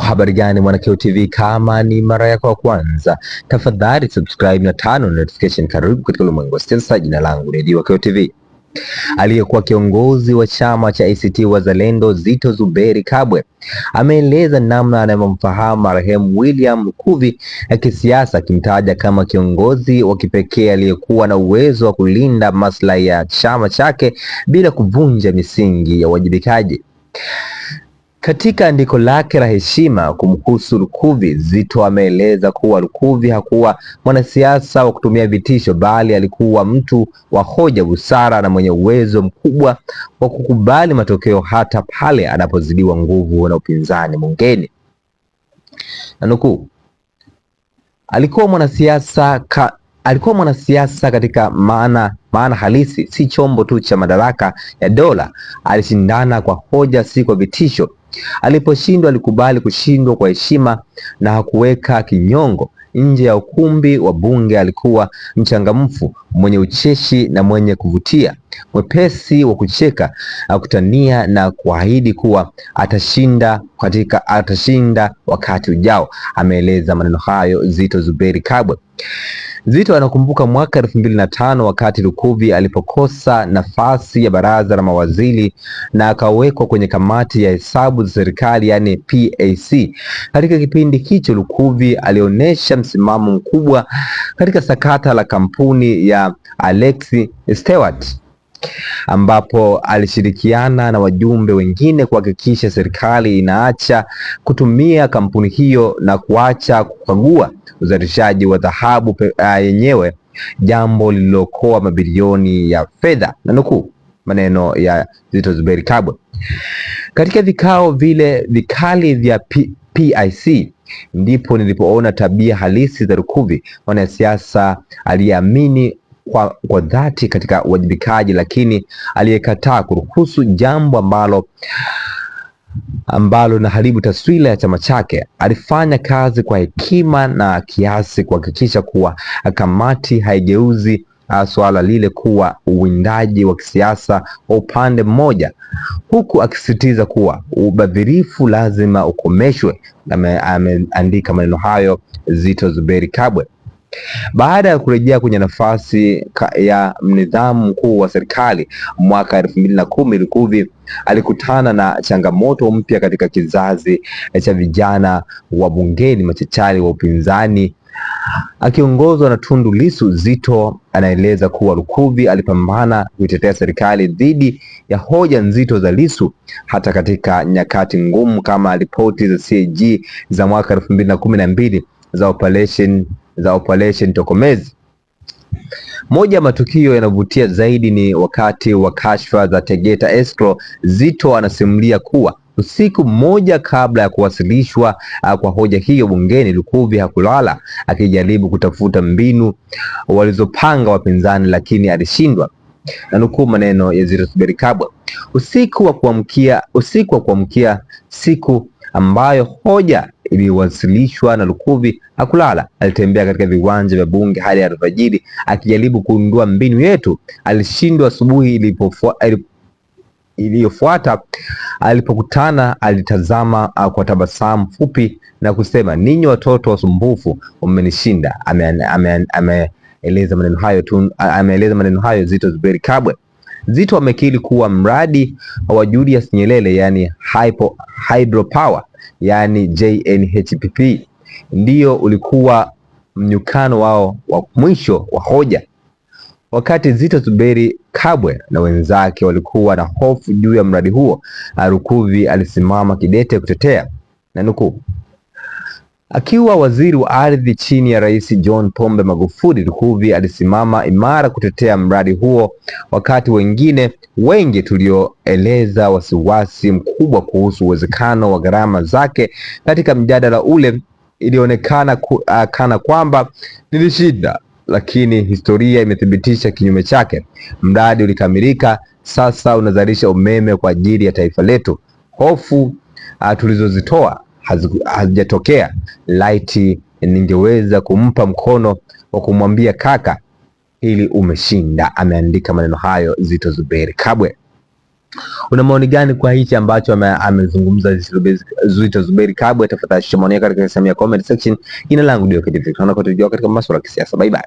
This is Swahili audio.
Habari gani Mwanakyeo TV, kama ni mara yako ya kwanza tafadhali subscribe na turn notification. Karibu katika ulimwengu wa siasa. Jina langu ni Mwanakyeo TV. Aliyekuwa kiongozi wa chama cha ACT Wazalendo Zitto Zuberi Kabwe ameeleza namna anavyomfahamu marehemu William Lukuvi ya kisiasa, akimtaja kama kiongozi wa kipekee aliyekuwa na uwezo wa kulinda maslahi ya chama chake bila kuvunja misingi ya uwajibikaji. Katika andiko lake la heshima kumhusu Lukuvi, Zitto ameeleza kuwa Lukuvi hakuwa mwanasiasa wa kutumia vitisho, bali alikuwa mtu wa hoja, busara na mwenye uwezo mkubwa wa kukubali matokeo hata pale anapozidiwa nguvu na upinzani mwingine. Nanukuu, alikuwa mwanasiasa katika maana halisi, si chombo tu cha madaraka ya dola. Alishindana kwa hoja, si kwa vitisho. Aliposhindwa alikubali kushindwa kwa heshima na hakuweka kinyongo. Nje ya ukumbi wa bunge alikuwa mchangamfu, mwenye ucheshi na mwenye kuvutia, mwepesi wa kucheka, kutania na kuahidi kuwa atashinda wakati ujao. Ameeleza maneno hayo Zitto Zuberi Kabwe. Zitto anakumbuka mwaka 2005 wakati Lukuvi alipokosa nafasi ya baraza la mawaziri na akawekwa kwenye kamati ya hesabu za serikali, yani PAC. Katika kipindi hicho Lukuvi alionyesha msimamo mkubwa katika sakata la kampuni ya Alex Stewart, ambapo alishirikiana na wajumbe wengine kuhakikisha serikali inaacha kutumia kampuni hiyo na kuacha kukagua uzalishaji wa dhahabu yenyewe, jambo lililokoa mabilioni ya fedha. Na nukuu maneno ya Zitto Zuberi Kabwe. Katika vikao vile vikali vya PIC ndipo nilipoona tabia halisi za Lukuvi, mwanasiasa aliyeamini kwa dhati katika uwajibikaji, lakini aliyekataa kuruhusu jambo ambalo linaharibu taswira ya chama chake. Alifanya kazi kwa hekima na kiasi kuhakikisha kuwa kamati haigeuzi swala lile kuwa uwindaji wa kisiasa wa upande mmoja, huku akisisitiza kuwa ubadhirifu lazima ukomeshwe. Ameandika maneno hayo Zitto Zuberi Kabwe. Baada ya kurejea kwenye nafasi ya mnidhamu mkuu wa serikali mwaka 2010, Lukuvi alikutana na changamoto mpya katika kizazi cha vijana wa bungeni machachari wa upinzani akiongozwa na Tundu Lissu. Zitto anaeleza kuwa Lukuvi alipambana kuitetea serikali dhidi ya hoja nzito za Lissu hata katika nyakati ngumu, kama ripoti za CAG za mwaka 2012 za Operation Tokomezi. Moja ya matukio yanavutia zaidi ni wakati wa kashfa za Tegeta Escrow. Zitto anasimulia kuwa usiku mmoja kabla ya kuwasilishwa kwa hoja hiyo bungeni, Lukuvi hakulala akijaribu kutafuta mbinu walizopanga wapinzani, lakini alishindwa. Na nukuu maneno ya Zitto Zuberi Kabwe. Usiku wa kuamkia siku ambayo hoja iliwasilishwa na Lukuvi hakulala. Alitembea katika viwanja vya bunge hadi alfajiri akijaribu kuundua mbinu yetu. Alishindwa. Asubuhi iliyofuata alipokutana, alitazama kwa tabasamu fupi na kusema, ninyi watoto wasumbufu umenishinda. Ameeleza maneno hayo Zitto Zuberi Kabwe. Zitto amekiri kuwa mradi wa Julius Nyerere, yani hydropower, yani JNHPP, ndio ulikuwa mnyukano wao wa mwisho wa hoja. Wakati Zitto Zuberi Kabwe na wenzake walikuwa na hofu juu ya mradi huo, Lukuvi alisimama kidete kutetea. Na nukuu, akiwa waziri wa ardhi chini ya Rais John Pombe Magufuli, Lukuvi alisimama imara kutetea mradi huo, wakati wengine wengi tulioeleza wasiwasi mkubwa kuhusu uwezekano wa gharama zake. Katika mjadala ule ilionekana kana kwamba nilishinda, lakini historia imethibitisha kinyume chake. Mradi ulikamilika, sasa unazalisha umeme kwa ajili ya taifa letu. Hofu tulizozitoa hazijatokea. Laiti ningeweza kumpa mkono wa kumwambia kaka, ili umeshinda. Ameandika maneno hayo Zitto Zuberi Kabwe. Una maoni gani kwa hichi ambacho amezungumza Zitto Zuberi Kabwe? Tafadhali shusha maoni yako katika sehemu ya comment section. Jina langu ndio Kidivyo, tunaona kwa tujua katika masuala ya kisiasa. Bye bye.